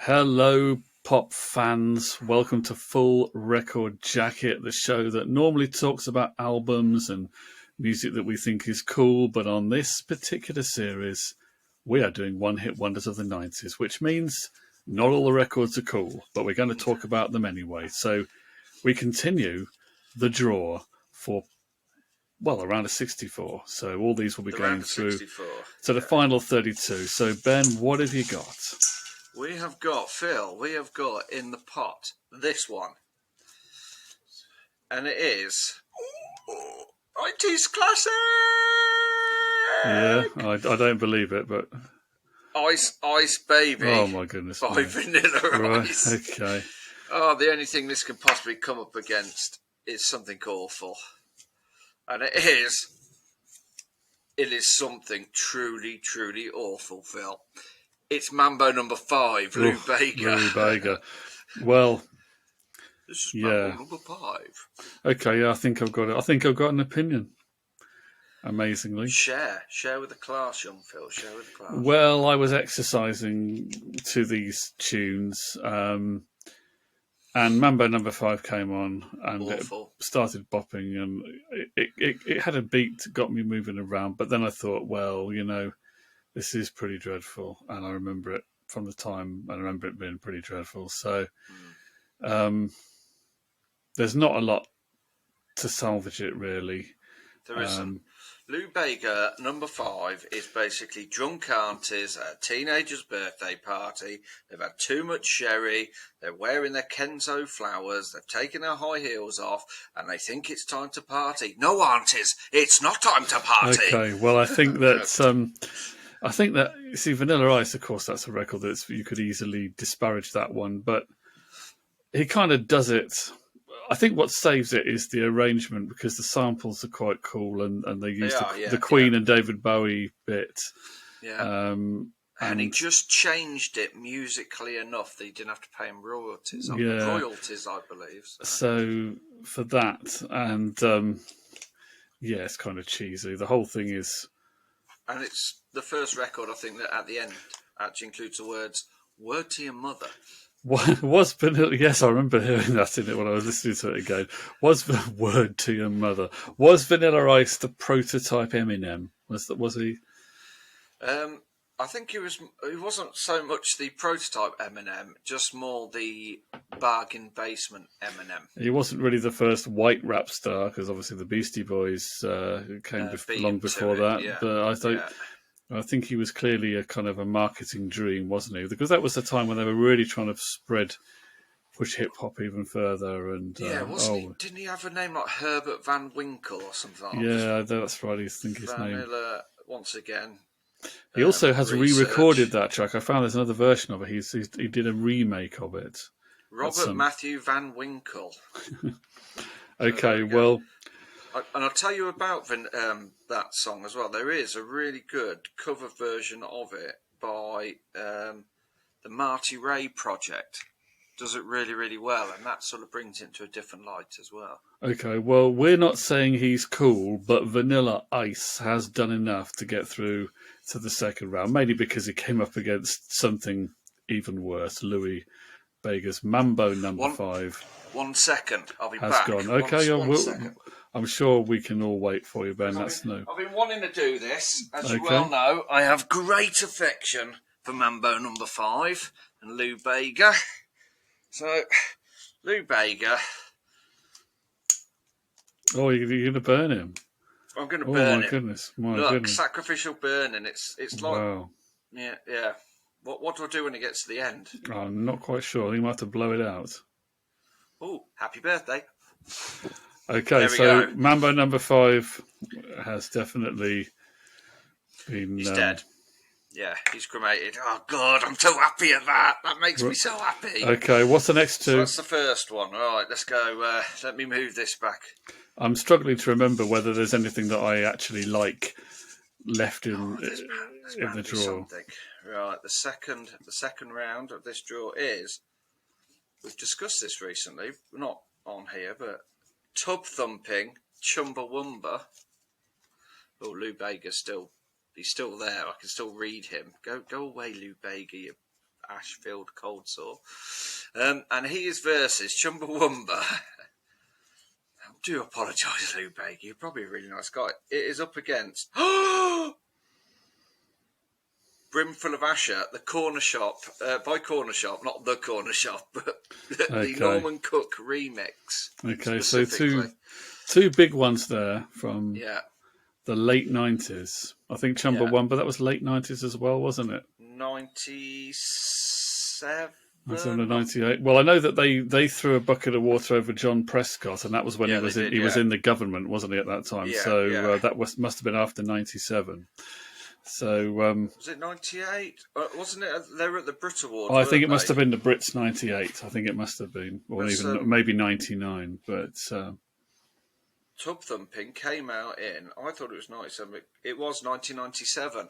Hello, pop fans. Welcome to Full Record Jacket, the show that normally talks about albums and music that we think is cool. But on this particular series, we are doing one hit wonders of the 90s, which means not all the records are cool, but we're going to talk about them anyway. So we continue the draw for, well, around a 64. So all these will be going through to the final 32. So, Ben, what have you got? We have got, Phil, in the pot this one. And it is 90s classic! Yeah, I don't believe it, but... Ice Baby. Oh, my goodness. By Vanilla Ice. Okay. Oh, the only thing this could possibly come up against is something awful. And it is something truly, truly awful, Phil. It's Mambo number 5, Lou Bega. Lou Bega. Well, this is Mambo number 5. Okay, yeah, I think I've got it. I think I've got an opinion. Amazingly. Share with the class, young Phil. Share with the class. Well, I was exercising to these tunes, and Mambo number 5 came on, and Awful. It started bopping, and it had a beat that got me moving around. But then I thought, well, this is pretty dreadful, and I remember it from the time. I remember it being pretty dreadful. So there's not a lot to salvage it, really. There isn't. Lou Bega, number 5, is basically drunk aunties at a teenager's birthday party. They've had too much sherry. They're wearing their Kenzo flowers. They've taken their high heels off, and they think it's time to party. No, aunties, it's not time to party. Okay, well, I think that you see, Vanilla Ice, of course, that's a record that you could easily disparage that one, but he kind of does it. I think what saves it is the arrangement, because the samples are quite cool, and they use the Queen and David Bowie bit. Yeah. And he just changed it musically enough that he didn't have to pay him royalties. Royalties, I believe. So for that, and it's kind of cheesy. The whole thing is... And it's the first record, I think, that at the end actually includes the words, "Word to your mother." Was Vanilla? Yes, I remember hearing that in it when I was listening to it again. Was "Word to your mother"? Was Vanilla Ice the prototype Eminem? Was he? I think he was. He wasn't so much the prototype Eminem, just more the bargain basement Eminem. He wasn't really the first white rap star, because obviously the Beastie Boys came long before that. Yeah. But I think he was clearly a kind of a marketing dream, wasn't he? Because that was the time when they were really trying to push hip hop even further. And wasn't he? Didn't he have a name like Herbert Van Winkle or something? That's right. I think his name. Vanilla, once again. He also has re-recorded that track. I found there's another version of it. He did a remake of it. Robert Matthew Van Winkle. Okay, well... And I'll tell you about that song as well. There is a really good cover version of it by the Marty Ray Project. Does it really, really well, and that sort of brings it into a different light as well. Okay, well, we're not saying he's cool, but Vanilla Ice has done enough to get through to the second round, mainly because he came up against something even worse. Louis Bega's Mambo number 5. 1 second, I'll be has back. Gone. Okay, one second. I'm sure we can all wait for you, Ben. I've been wanting to do this. As you well know, I have great affection for Mambo number 5 and Lou Bega. So, Lou Bega. Oh, you're going to burn him? I'm going to burn him. Oh, my goodness. Look, sacrificial burning. It's like... Wow. Yeah. What do I do when it gets to the end? I'm not quite sure. I think I might have to blow it out. Oh, happy birthday. Okay, so go. Mambo number 5 has definitely been... He's dead. Yeah, he's cremated. Oh, God, I'm so happy at that. That makes me so happy. Okay, what's the next two? So that's the first one. All right, let's go. Let me move this back. I'm struggling to remember whether there's anything that I actually like left in the draw. Something. Right, the second round of this draw is... We've discussed this recently. Not on here, but... Tub Thumping, Chumbawamba. Oh, Lou Bega's he's still there. I can still read him. Go away, Lou Bega, you Ashfield cold sore. And he is versus Chumbawamba. I do apologise, Lou Baker. You're probably a really nice guy. It is up against Brimful of Asher, the corner shop, by corner shop, not the corner shop, but the Norman Cook remix. Okay, so two big ones there from the late 90s. I think Chumbawamba, that was late 90s as well, wasn't it? 97? 98. Well, I know that they threw a bucket of water over John Prescott, and that was when he was in the government, wasn't he, at that time? So that must have been after 97. So was it 98? Wasn't it? They were at the Brit Awards. I think it must have been the Brits 98. I think it must have been, or even maybe 99. But Tub Thumping came out in. I thought it was 97. It was 1997.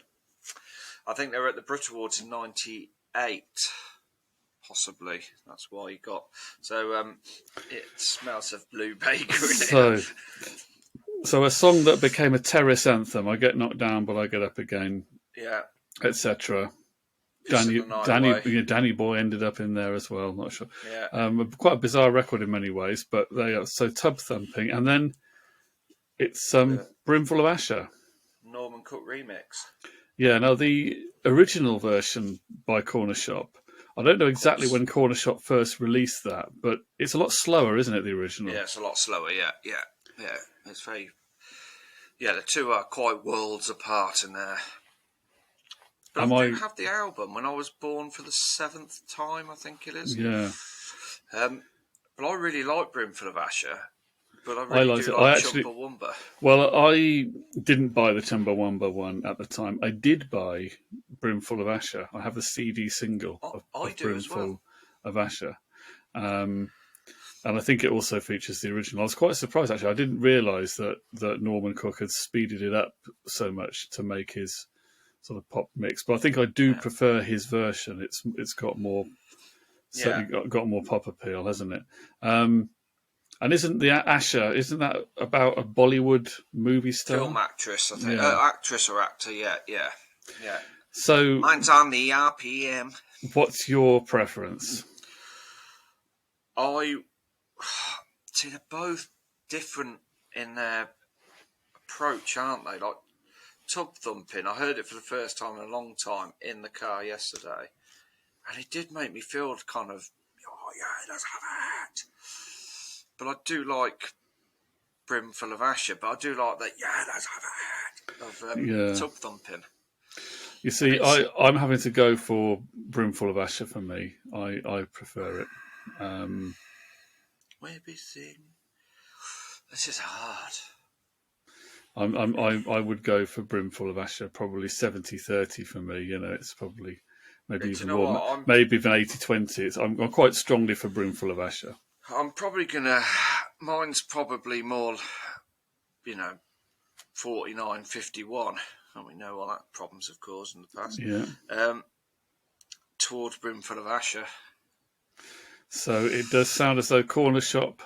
I think they were at the Brit Awards in 98. Possibly. That's why you got. So it smells of Blue Baker. So a song that became a terrorist anthem. I get knocked down, but I get up again. Yeah. Etc. Danny Boy ended up in there as well. I'm not sure. Yeah. Quite a bizarre record in many ways, but they are so Tub Thumping, and then it's Brimful of Asher. Norman Cook remix. Yeah. Now the original version by Corner Shop. I don't know exactly when Corner Shop first released that, but it's a lot slower, isn't it? The original. Yeah, it's a lot slower. Yeah. It's very. Yeah, the two are quite worlds apart in there. But I do have the album when I was born for the 7th time, I think it is. Yeah. But I really like Brimful of Asher. But I really do like Chumbawamba. Well, I didn't buy the Chumbawamba one at the time. I did buy Brimful of Asher. I have the CD single of Brimful of Asher. And I think it also features the original. I was quite surprised, actually. I didn't realise that Norman Cook had speeded it up so much to make his sort of pop mix. But I think I do prefer his version. It's got more, certainly got more pop appeal, hasn't it? And isn't the Asher, isn't that about a Bollywood movie star? Film actress, I think. Actress or actor, yeah. So mine's on the RPM. What's your preference? See, they're both different in their approach, aren't they? Like Tub Thumping, I heard it for the first time in a long time in the car yesterday, and it did make me feel kind of, let's have it. But I do like Brimful of Asher, but I do like that, let's have it, of Tub Thumping. You see, I'm having to go for Brimful of Asher for me. I prefer it. This is hard. I would go for Brimful of Asher, probably 70-30 for me. You know, it's probably maybe even more, maybe even 80-20. I'm quite strongly for Brimful of Asher. I'm probably mine's probably more, 49-51. And we know all that problems have caused in the past. Yeah. Towards Brimful of Asher. So it does sound as though Corner Shop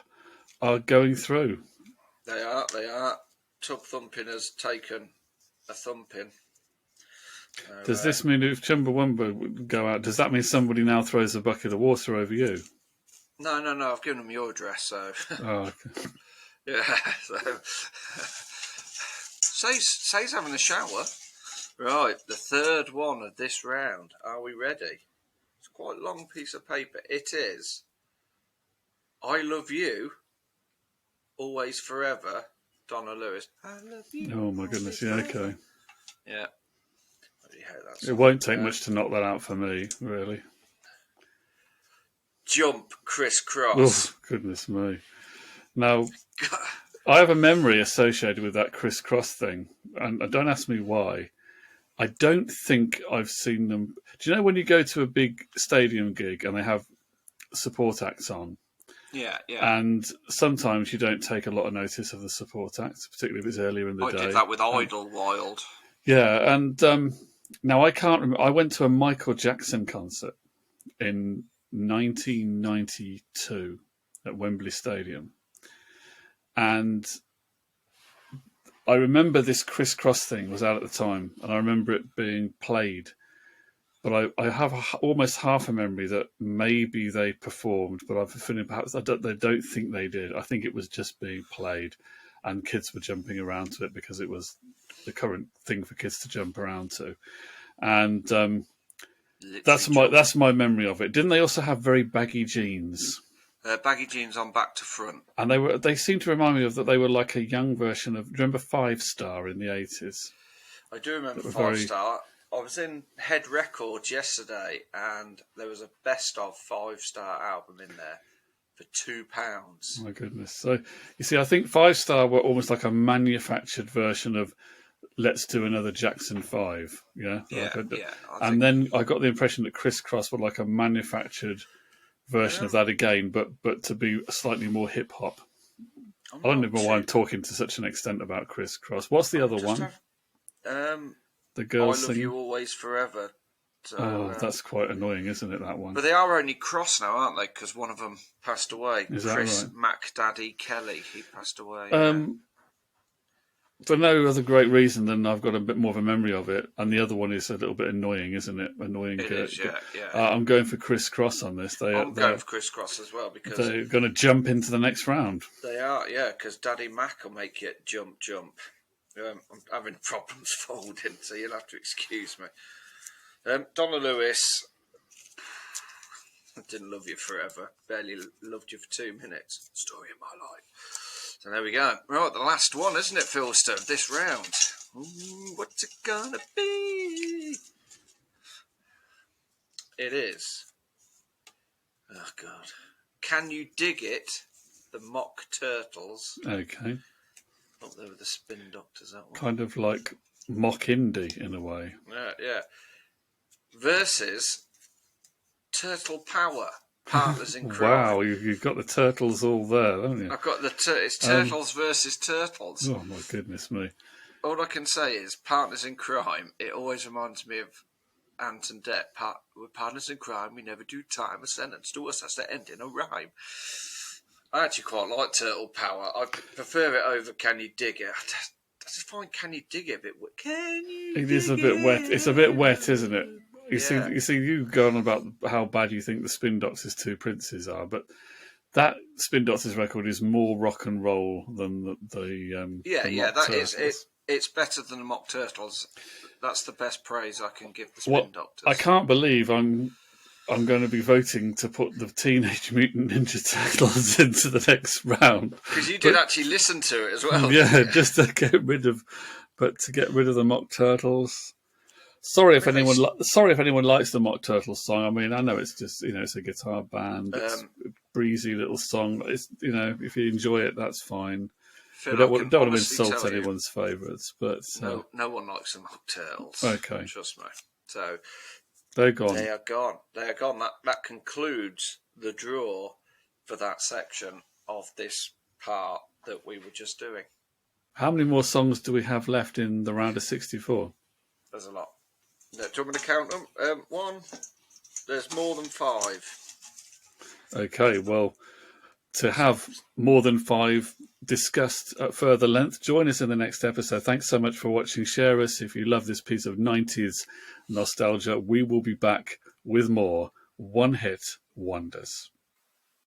are going through. They are. Tub Thumping has taken a thumping. Does this mean if Chumbawamba would go out, does that mean somebody now throws a bucket of water over you? No. I've given them your address, so. Oh, okay. Yeah, so. Say's having a shower. Right, the third one of this round. Are we ready? It's quite a long piece of paper. It is. I Love You, Always Forever, Donna Lewis. I love you. Oh my goodness, yeah, okay. Yeah. It won't take much to knock that out for me, really. Jump, Chris Cross. Oh, goodness me. Now, I have a memory associated with that Chris Cross thing, and don't ask me why. I don't think I've seen them. Do you know when you go to a big stadium gig and they have support acts on? Yeah. And sometimes you don't take a lot of notice of the support acts, particularly if it's earlier in the day. I did that with Idlewild. Yeah, and now I can't remember. I went to a Michael Jackson concert in 1992 at Wembley Stadium. And I remember this Criss Cross thing was out at the time, and I remember it being played. but I have almost half a memory that maybe they performed, but I've a feeling perhaps they don't think they did. I think it was just being played, and kids were jumping around to it because it was the current thing for kids to jump around to, and that's my memory of it. Didn't they also have very baggy jeans? Baggy jeans on back to front, and they seem to remind me of that they were like a young version of. Do you remember Five Star in the 80s? I do remember Five Star. I was in Head Records yesterday, and there was a best of Five Star album in there for £2. Oh my goodness! So you see, I think Five Star were almost like a manufactured version of Let's Do Another Jackson 5. Yeah, and then I got the impression that Criss Cross were like a manufactured version of that again, but to be slightly more hip hop. I don't know why I'm talking to such an extent about Criss Cross. What's the other one? The girls I Love You Always Forever. So, that's quite annoying, isn't it, that one? But they are only cross now, aren't they? Because one of them passed away. Is that Chris right? Mac Daddy Kelly, he passed away. For no other great reason than I've got a bit more of a memory of it, and the other one is a little bit annoying, isn't it? Annoying. It is, yeah. I'm going for Criss Cross on this. I'm going for Criss Cross as well because they're going to jump into the next round. They are, yeah, because Daddy Mac will make it jump. I'm having problems folding, so you'll have to excuse me. Donna Lewis, I didn't love you forever. Barely loved you for 2 minutes. Story of my life. So there we go. Right, the last one, isn't it, Philster, this round? Ooh, what's it gonna be? It is. Oh, God. Can You Dig It? The Mock Turtles. Okay. Oh, they were the Spin Doctors, that one. Kind of like mock indie in a way. Yeah. Versus Turtle Power, Partners in Crime. Wow, you've got the turtles all there, haven't you? I've got it's Turtles versus Turtles. Oh my goodness me! All I can say is Partners in Crime. It always reminds me of Ant and Dec. We're partners in crime. We never do time. A sentence to us has to end in a rhyme. I actually quite like Turtle Power. I prefer it over Can You Dig It? I just find Can You Dig It a bit wet. Can you? It is a bit wet. It's a bit wet, isn't it? You see, you go on about how bad you think the Spin Doctors' Two Princes are, but that Spin Doctors record is more rock and roll than the that is it. It's better than the Mock Turtles. That's the best praise I can give the Spin Doctors. I can't believe I'm going to be voting to put the Teenage Mutant Ninja Turtles into the next round because you did actually listen to it as well. Yeah, just to get rid of the Mock Turtles. Sorry if anyone likes the Mock Turtles song. I mean, I know it's just it's a guitar band. It's a breezy little song. It's if you enjoy it, that's fine. We don't want to insult anyone's favourites, but no one likes the Mock Turtles. Okay, trust me. So they're gone. They are gone. That concludes the draw for that section of this part that we were just doing. How many more songs do we have left in the round of 64? There's a lot. Do you want me to count them? One. There's more than 5. Okay, well, to have more than 5 discussed at further length, join us in the next episode. Thanks so much for watching. Share us if you love this piece of 90s nostalgia. We will be back with more one-hit wonders.